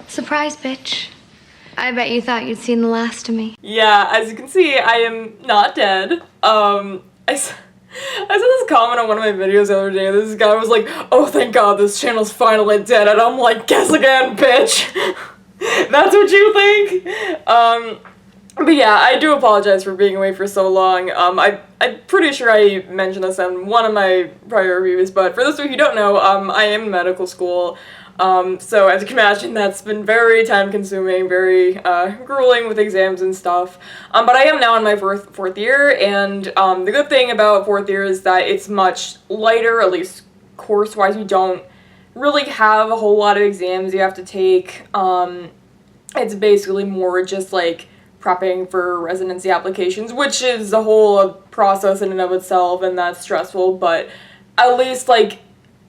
Surprise, bitch. I bet you thought you'd seen the last of me. Yeah, as you can see, I am not dead. I saw this comment on one of my videos the other day. This guy was like, "Oh, thank God, this channel's finally dead," and I'm like, "Guess again, bitch." That's what you think? But yeah, I do apologize for being away for so long. I'm pretty sure I mentioned this in one of my prior reviews, but for those of you who don't know, I am in medical school. So as you can imagine, that's been very time-consuming, very grueling with exams and stuff. But I am now in my fourth year, and the good thing about fourth year is that it's much lighter, at least course-wise. You don't really have a whole lot of exams you have to take. It's basically more just like prepping for residency applications, which is a whole process in and of itself, and that's stressful, but at least, like,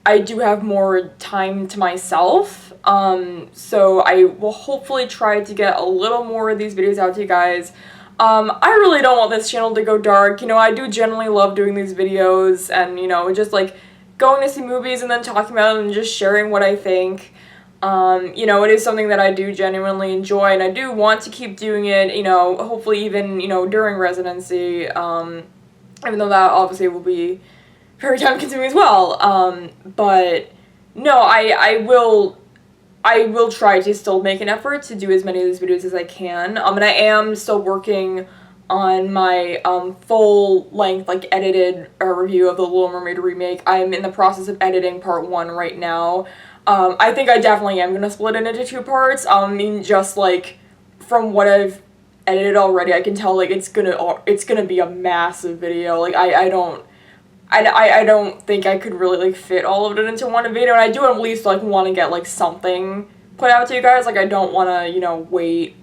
I do have more time to myself, so I will hopefully try to get a little more of these videos out to you guys. I really don't want this channel to go dark. You know, I do generally love doing these videos and, you know, just, like, going to see movies and then talking about them and just sharing what I think. You know, it is something that I do genuinely enjoy, and I do want to keep doing it, you know, hopefully even, you know, during residency, even though that obviously will be very time-consuming as well, but no, I will try to still make an effort to do as many of these videos as I can, and I am still working on my, full-length, like, edited review of the Little Mermaid remake. I'm in the process of editing part 1 right now. I think I definitely am gonna split it into 2 parts. I mean, just, like, from what I've edited already, I can tell, like, it's gonna be a massive video. Like, I don't think I could really, like, fit all of it into one video, and I do at least, like, want to get, like, something put out to you guys. Like, I don't want to, you know, wait,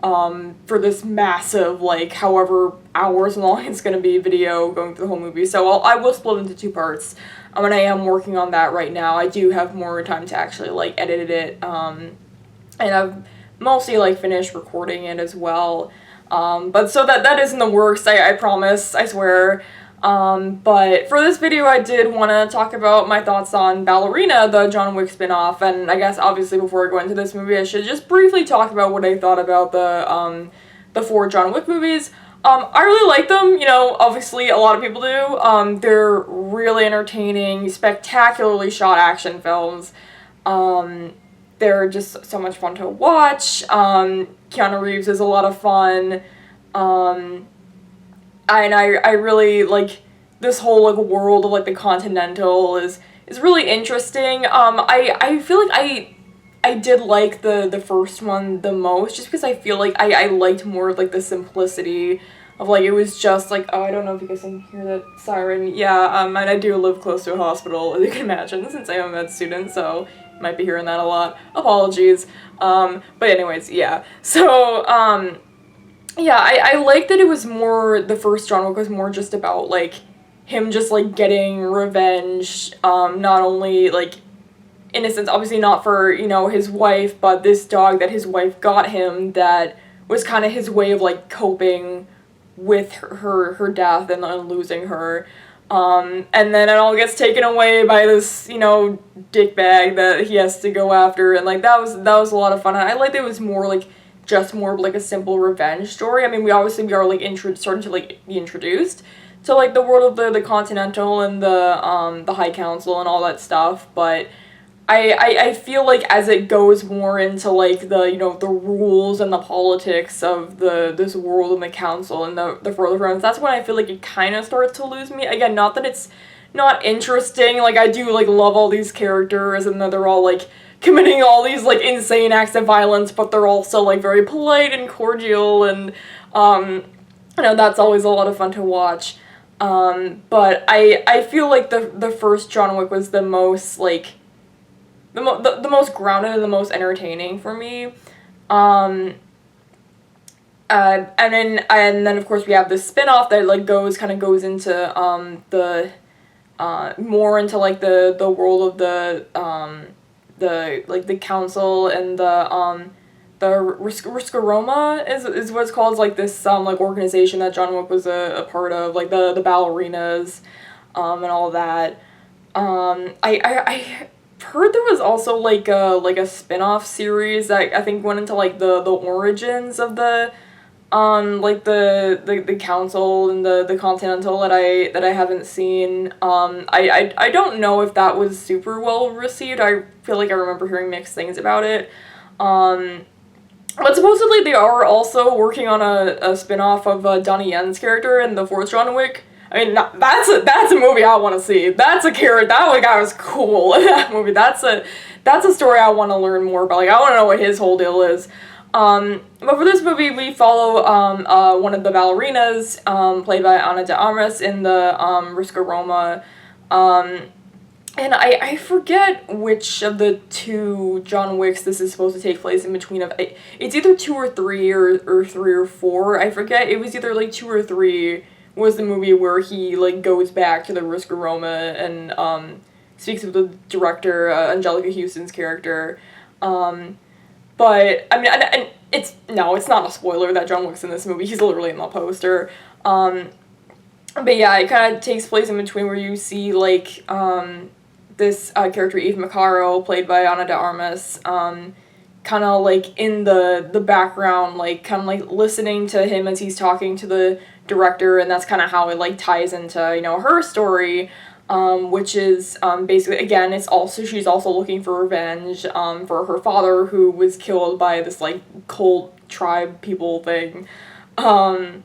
for this massive, like, however hours long it's gonna be video going through the whole movie. So I will split into 2 parts. And I am working on that right now. I do have more time to actually, like, edit it, and I've mostly, like, finished recording it as well, but so that is in the works, I promise, I swear. But for this video, I did want to talk about my thoughts on Ballerina, the John Wick spin-off, and I guess, obviously, before I go into this movie, I should just briefly talk about what I thought about the 4 John Wick movies. I really like them, you know, obviously a lot of people do. They're really entertaining, spectacularly shot action films. They're just so much fun to watch. Keanu Reeves is a lot of fun. And I really, like, this whole, like, world of, like, the Continental is really interesting. I feel like I did like the first one the most, just because I feel like I liked more of, like, the simplicity of, like, it was just, like, oh, I don't know if you guys can hear that siren. Yeah, and I do live close to a hospital, as you can imagine, since I am a med student, so you might be hearing that a lot. Apologies. But anyways, yeah. So, yeah, I like that it was more, the first John Wick was more just about, like, him just, like, getting revenge, not only, like, in a sense, obviously not for, you know, his wife, but this dog that his wife got him that was kind of his way of, like, coping with her death and losing her. And then it all gets taken away by this, you know, dickbag that he has to go after, and, like, that was a lot of fun. And I liked it was more, like, just more of, like, a simple revenge story. I mean, we are, like, starting to, like, be introduced to, like, the world of the Continental and the High Council and all that stuff, but I feel like as it goes more into, like, the, you know, the rules and the politics of this world and the council and the further runs, that's when I feel like it kind of starts to lose me. Again, not that it's not interesting, like, I do, like, love all these characters and that they're all, like, committing all these, like, insane acts of violence, but they're also, like, very polite and cordial, and, you know, that's always a lot of fun to watch. But I feel like the first John Wick was the most, like, the most grounded and the most entertaining for me. And then of course we have this spin-off that, like, kind of goes into the more into, like, the world of the council and the Riskaroma is what it's called. It's, like, this like, organization that John Wick was a part of, like, the ballerinas and all that. heard there was also like a spin-off series that I think went into like the origins of the like the council and the Continental that I haven't seen. I don't know if that was super well received. I feel like I remember hearing mixed things about it. But supposedly they are also working on a spin-off of Donnie Yen's character in the fourth John Wick. I mean, that's a movie I want to see. That's a character. That guy was cool in that movie. That's a story I want to learn more about. Like, I want to know what his whole deal is. But for this movie, we follow one of the ballerinas, played by Ana de Armas in the Risk of Roma. And I forget which of the two John Wicks this is supposed to take place in between of. It's either 2 or 3 or 3 or 4. I forget. It was either like 2 or 3 was the movie where he like goes back to the Risk of Roma and speaks with the director, Angelica Houston's character. But I mean, and it's not a spoiler that John Wick's in this movie. He's literally in the poster. But yeah, it kind of takes place in between where you see like this character Eve Macaro, played by Ana de Armas, kind of like in the background, like kind of like listening to him as he's talking to the director, and that's kind of how it like ties into her story. Which is basically, again, she's also looking for revenge for her father, who was killed by this like cult tribe people thing. But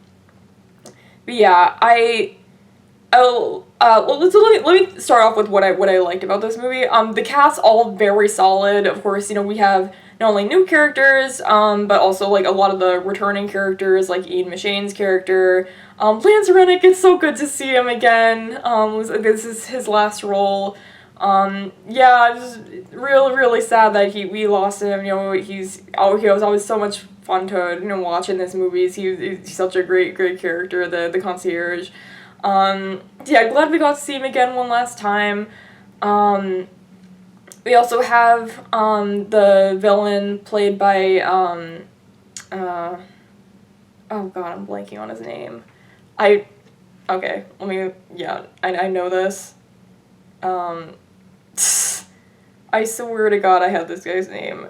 yeah, let me start off with what I liked about this movie. The cast's all very solid. Of course, we have not only new characters, but also like a lot of the returning characters, like Ian McShane's character. Lance Reddick, it's so good to see him again. This is his last role. Yeah, it's really sad that we lost him. He was always so much fun to watch in his movies. He's such a great character, the concierge. Yeah, glad we got to see him again one last time. We also have the villain played by oh god, I'm blanking on his name. I know this. I swear to God I have this guy's name.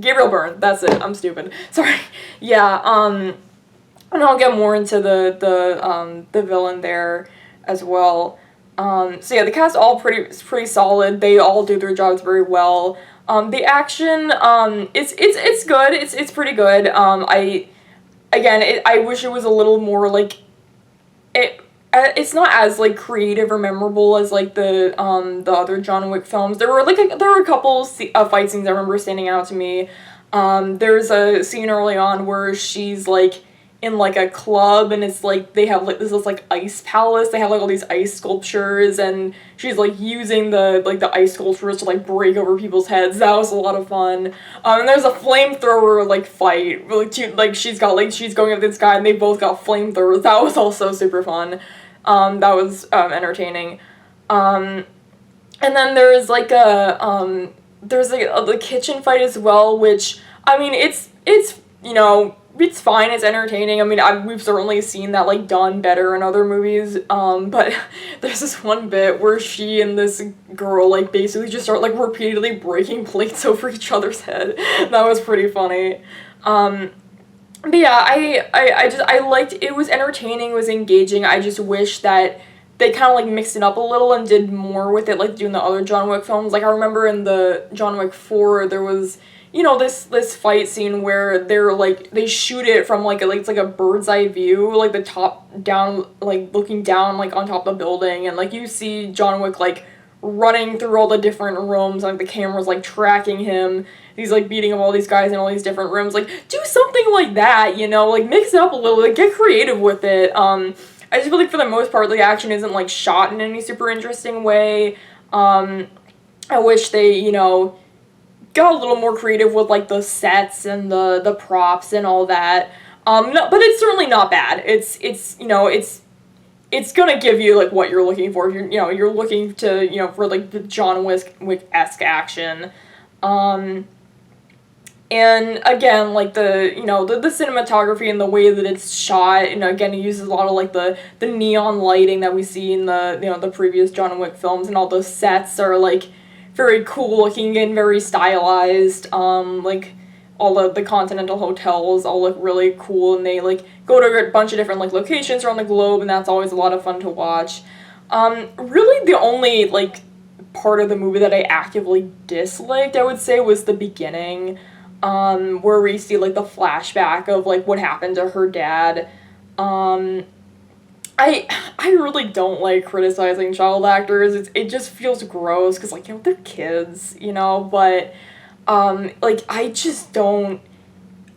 Gabriel Byrne, that's it. I'm stupid. Sorry. Yeah, and I'll get more into the villain there as well. So yeah, the cast all pretty solid. They all do their jobs very well. The action, it's good. It's pretty good. I wish it was a little more like it's not as like creative or memorable as like the other John Wick films. There were a couple fight scenes I remember standing out to me. There's a scene early on where she's like in like a club, and it's like they have like this like ice palace. They have like all these ice sculptures, and she's like using the ice sculptures to like break over people's heads. That was a lot of fun. And there's a flamethrower like fight. She's going up this guy, and they both got flamethrowers. That was also super fun. That was entertaining. And then there's like the kitchen fight as well, which I mean it's it's fine, it's entertaining. I mean, we've certainly seen that, like, done better in other movies, but there's this one bit where she and this girl, like, basically just start, like, repeatedly breaking plates over each other's head. That was pretty funny. But yeah, I liked, it was entertaining, it was engaging. I just wish that they kind of, like, mixed it up a little and did more with it, like, doing the other John Wick films. Like, I remember in the John Wick 4, there was this fight scene where they shoot it from it's like a bird's eye view, like the top down, like looking down like on top of the building, and like you see John Wick like running through all the different rooms, like the camera's like tracking him. He's like beating up all these guys in all these different rooms. Like, do something like that, like mix it up a little, like get creative with it. I just feel like for the most part the action isn't like shot in any super interesting way. I wish they, got a little more creative with like the sets and the props and all that. No, but it's certainly not bad. It's gonna give you like what you're looking for. If you're looking to for like the John Wick-esque action. And again, like the the cinematography and the way that it's shot, again it uses a lot of like the neon lighting that we see in the the previous John Wick films, and all those sets are like very cool looking and very stylized. Like all of the continental hotels all look really cool, and they like go to a bunch of different like locations around the globe, and that's always a lot of fun to watch. Really the only like part of the movie that I actively disliked, I would say, was the beginning, where we see like the flashback of like what happened to her dad. I really don't like criticizing child actors. It just feels gross because like they're kids, but like I just don't.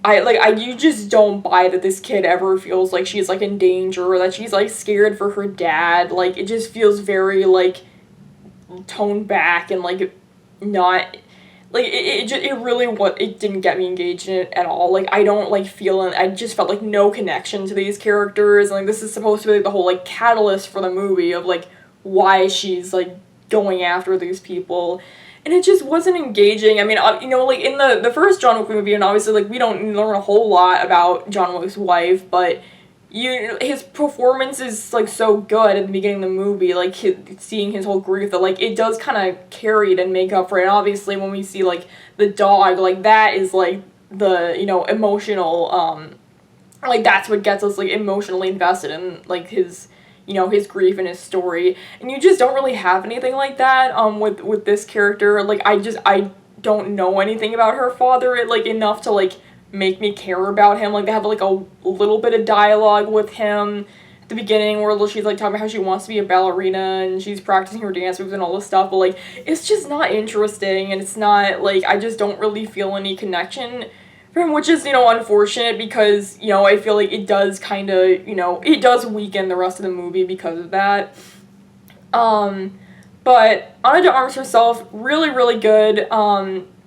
You just don't buy that this kid ever feels like she's like in danger, or that she's like scared for her dad. Like it just feels very like toned back and like not like it really it didn't get me engaged in it at all. Like I don't like feeling, I just felt like no connection to these characters, and like this is supposed to be like, the whole like catalyst for the movie of like why she's like going after these people, and it just wasn't engaging. I mean, like in the first John Wick movie, and obviously like we don't learn a whole lot about John Wick's wife, but his performance is like so good at the beginning of the movie, like seeing his whole grief, that like it does kind of carry it and make up for it. And obviously when we see like the dog, like that is like the emotional, like that's what gets us like emotionally invested in like his his grief and his story. And you just don't really have anything like that with this character. Like I don't know anything about her father like enough to like make me care about him. Like they have like a little bit of dialogue with him at the beginning where she's like talking about how she wants to be a ballerina and she's practicing her dance moves and all this stuff, but like it's just not interesting, and it's not like, I just don't really feel any connection for him, which is unfortunate, because I feel like it does kind of it does weaken the rest of the movie because of that. But Ana de Armas herself, really, really good.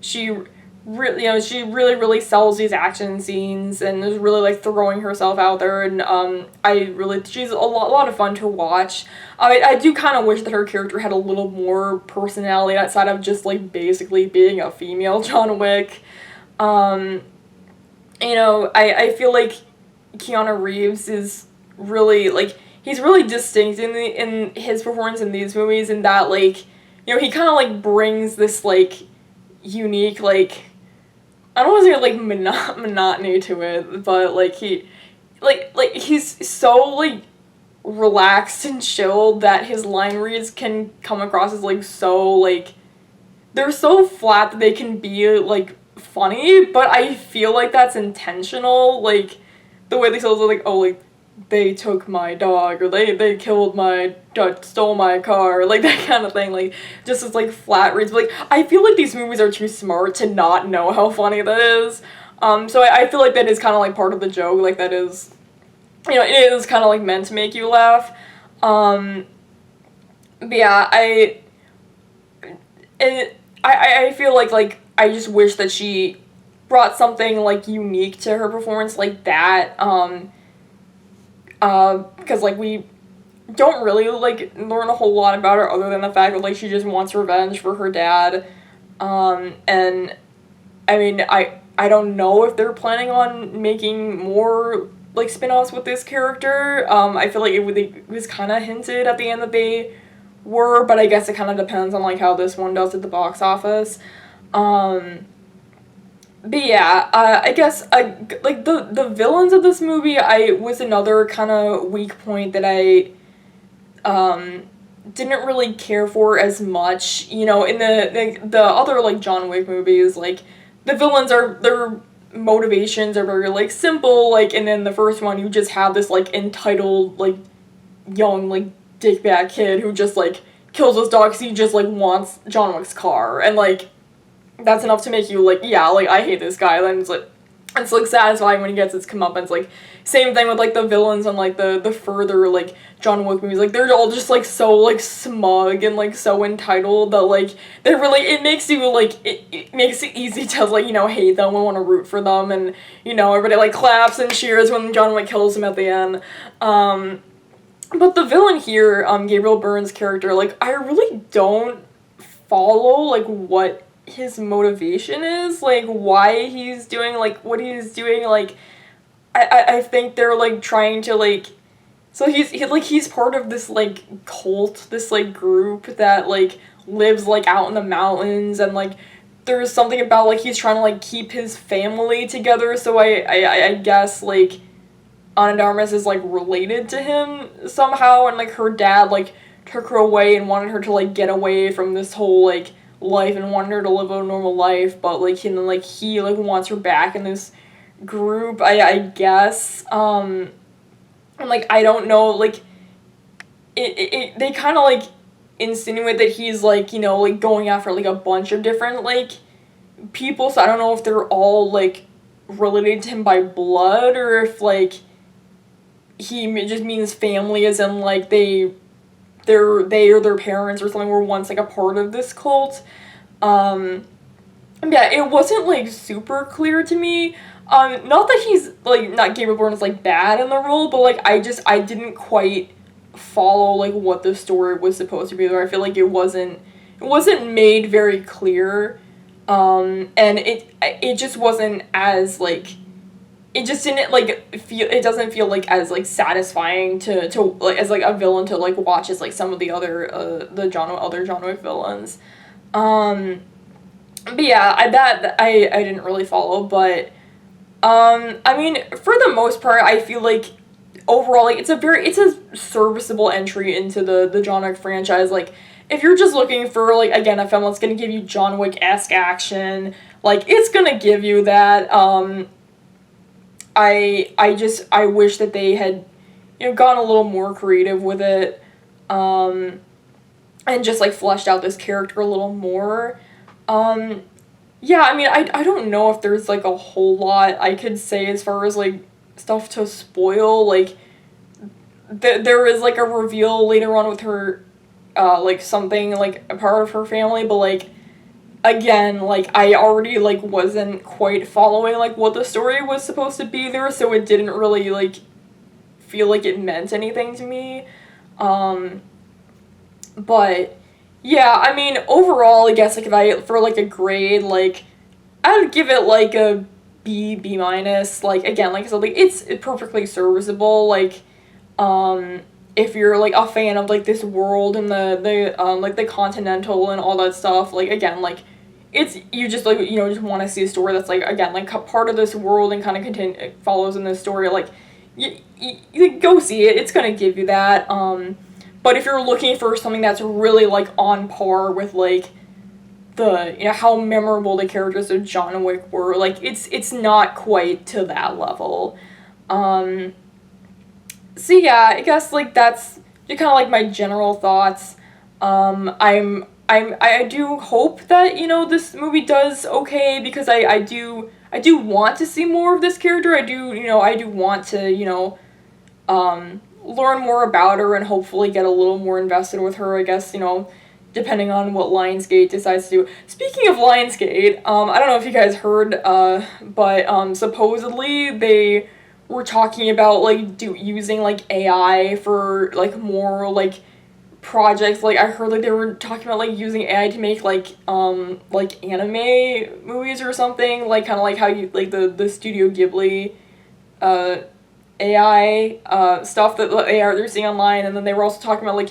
She really, she really sells these action scenes and is really like throwing herself out there, and she's a lot of fun to watch. I do kind of wish that her character had a little more personality outside of just like basically being a female John Wick. I feel like Keanu Reeves is really like, he's really distinct in his performance in these movies, in that like he kind of like brings this like unique, like, I don't want to say like monotony to it, but like he's so like relaxed and chilled that his line reads can come across as like so like, they're so flat that they can be like funny, but I feel like that's intentional. Like the way they say like, oh, like they took my dog, or they killed my stole my car, like that kind of thing, like just as like flat reads. But like I feel like these movies are too smart to not know how funny that is. So I feel like that is kind of like part of the joke, like that is, it is kind of like meant to make you laugh. But yeah, I feel like I just wish that she brought something like unique to her performance like that. Because like we don't really like learn a whole lot about her other than the fact that like she just wants revenge for her dad. And I mean, I don't know if they're planning on making more like spin-offs with this character. I feel like it was kind of hinted at the end that they were, but I guess it kind of depends on like how this one does at the box office. But yeah, I guess like the villains of this movie was another kind of weak point that I didn't really care for as much. In the other like John Wick movies, like the villains their motivations are very like simple, like, and then the first one you just have this like entitled like young like dickbag kid who just like kills his dog because he just like wants John Wick's car, and like that's enough to make you like, yeah, like I hate this guy. Then it's like satisfying when he gets his comeuppance. Like same thing with like the villains and like the further like John Wick movies. Like they're all just like so like smug and like so entitled that like they're really, it makes you like it makes it easy to like hate them and want to root for them, and everybody like claps and cheers when John Wick kills him at the end. But the villain here, Gabriel Byrne's character, like I really don't follow like what his motivation is, like, why he's doing, like, what he's doing, like, I think they're, like, trying to, like, so he's part of this, like, cult, this, like, group that, like, lives, like, out in the mountains, and, like, there's something about, like, he's trying to, like, keep his family together, so I guess, like, Ana de Armas is, like, related to him somehow, and, like, her dad, like, took her away and wanted her to, like, get away from this whole, like, life and wanted her to live a normal life, but, like, and then, like, he, like, wants her back in this group, I guess, and, like, I don't know, like, they kind of, like, insinuate that he's, like, you know, like, going after, like, a bunch of different, like, people, so I don't know if they're all, like, related to him by blood, or if, like, he just means family as in, like, they or their parents or something were once, like, a part of this cult. Yeah, it wasn't, like, super clear to me. Not that he's, like, not Gabriel Byrne is, like, bad in the role, but, like, I didn't quite follow, like, what the story was supposed to be there. I feel like it wasn't made very clear, and it just wasn't as, like, it just didn't, like, it doesn't feel, like, as, like, satisfying to like, as, like, a villain to, like, watch as, like, some of the other, other John Wick villains. But yeah, I didn't really follow, but, I mean, for the most part, I feel like, overall, like, it's a serviceable entry into the John Wick franchise, like, if you're just looking for, like, again, a film that's gonna give you John Wick-esque action, like, it's gonna give you that, I wish that they had, you know, gone a little more creative with it, and just, like, fleshed out this character a little more. Yeah, I mean, I don't know if there's, like, a whole lot I could say as far as, like, stuff to spoil, like, there is, like, a reveal later on with her, like, something, like, a part of her family, but, like, again, like, I already, like, wasn't quite following, like, what the story was supposed to be there, so it didn't really, like, feel like it meant anything to me, but, yeah, I mean, overall, I guess, like, if I, for, like, a grade, like, I would give it, like, a B minus, like, again, like I said, like, it's perfectly serviceable, like, if you're, like, a fan of, like, this world and like, the Continental and all that stuff, like, again, like, it's, you just, like, you know, just want to see a story that's, like, again, like, part of this world and kind of follows in this story, like, you go see it, it's gonna give you that, but if you're looking for something that's really, like, on par with, like, the, you know, how memorable the characters of John Wick were, like, it's not quite to that level, so yeah, I guess, like, that's just kind of, like, my general thoughts, I do hope that, you know, this movie does okay, because I do want to see more of this character, I do want to, you know, learn more about her and hopefully get a little more invested with her, I guess, you know, depending on what Lionsgate decides to do. Speaking of Lionsgate, I don't know if you guys heard, but, supposedly they were talking about, like, using, like, AI for, like, more, like, projects, like, I heard, like, they were talking about, like, using AI to make, like anime movies or something, like, kind of like how you, like, the Studio Ghibli, AI, stuff that they're seeing online, and then they were also talking about, like,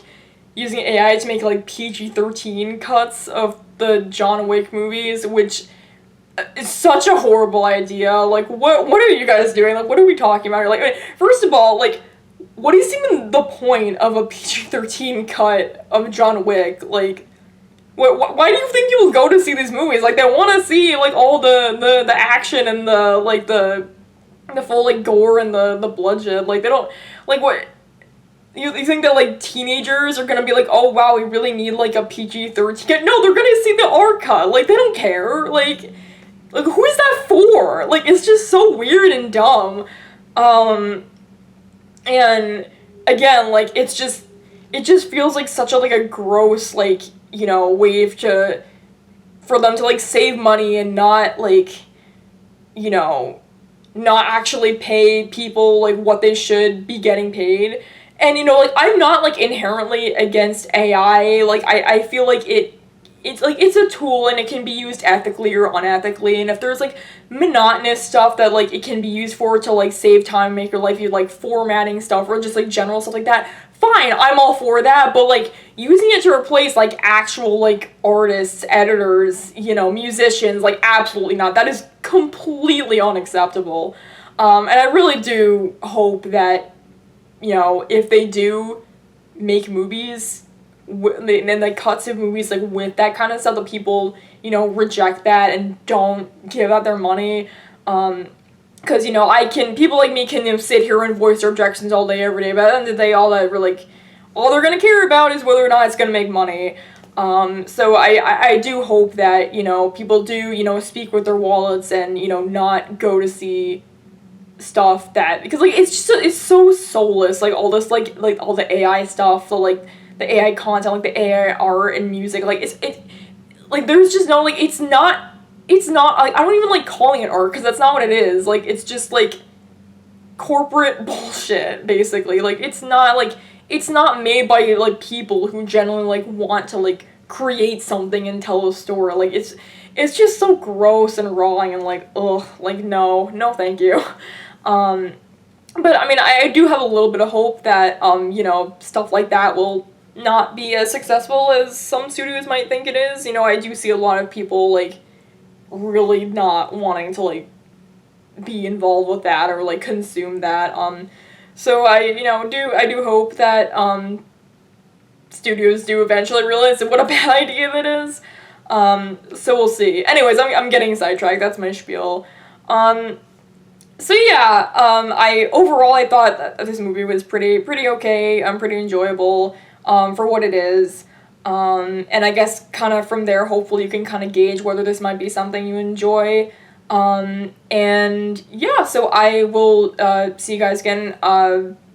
using AI to make, like, PG-13 cuts of the John Wick movies, which is such a horrible idea. Like, what are you guys doing? Like, what are we talking about? Like, first of all, like, what is even the point of a PG-13 cut of John Wick? Like, why do you think you will go to see these movies? Like, they want to see, like, all the action and the, like, the full, like, gore and the bloodshed. Like, they don't, like, what, you think that, like, teenagers are gonna be like, oh, wow, we really need, like, a PG-13 cut? No, they're gonna see the R cut. Like, they don't care. Like, who is that for? Like, it's just so weird and dumb. And, again, like, it just feels like such a, like, a gross, like, you know, way for them to, like, save money and not, like, you know, not actually pay people, like, what they should be getting paid. And, you know, like, I'm not, like, inherently against AI, like, I feel like it it's like, it's a tool and it can be used ethically or unethically, and if there's like monotonous stuff that like it can be used for to like save time, make your life, like formatting stuff or just like general stuff like that, fine, I'm all for that. But like using it to replace like actual like artists, editors, you know, musicians, like absolutely not. That is completely unacceptable. And I really do hope that, you know, if they do make movies and like cuts of movies like with that kind of stuff, that people, you know, reject that and don't give out their money, because, you know, people like me can, you know, sit here and voice their objections all day every day, but at the end of the day, all they're gonna care about is whether or not it's gonna make money. So I do hope that, you know, people do, you know, speak with their wallets and, you know, not go to see stuff that, because like it's so soulless, like all this like all the AI stuff, the AI content, like the AI art and music, like it's like there's just no, like it's not like, I don't even like calling it art because that's not what it is. Like it's just like corporate bullshit basically. Like it's not made by like people who genuinely like want to like create something and tell a story. Like it's just so gross and wrong and like, ugh, like no thank you. But I mean, I do have a little bit of hope that, you know, stuff like that will not be as successful as some studios might think it is. You know, I do see a lot of people, like, really not wanting to, like, be involved with that or, like, consume that. So I do hope that, studios do eventually realize what a bad idea that is. So we'll see. Anyways, I'm getting sidetracked. That's my spiel. So yeah, I thought that this movie was pretty okay, pretty enjoyable, for what it is, and I guess kind of from there, hopefully you can kind of gauge whether this might be something you enjoy, and yeah, so I will, see you guys again,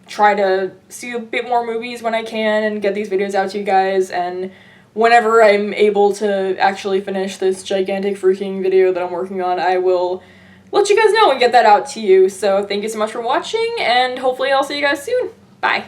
try to see a bit more movies when I can and get these videos out to you guys, and whenever I'm able to actually finish this gigantic freaking video that I'm working on, I will let you guys know and get that out to you. So thank you so much for watching, and hopefully I'll see you guys soon. Bye.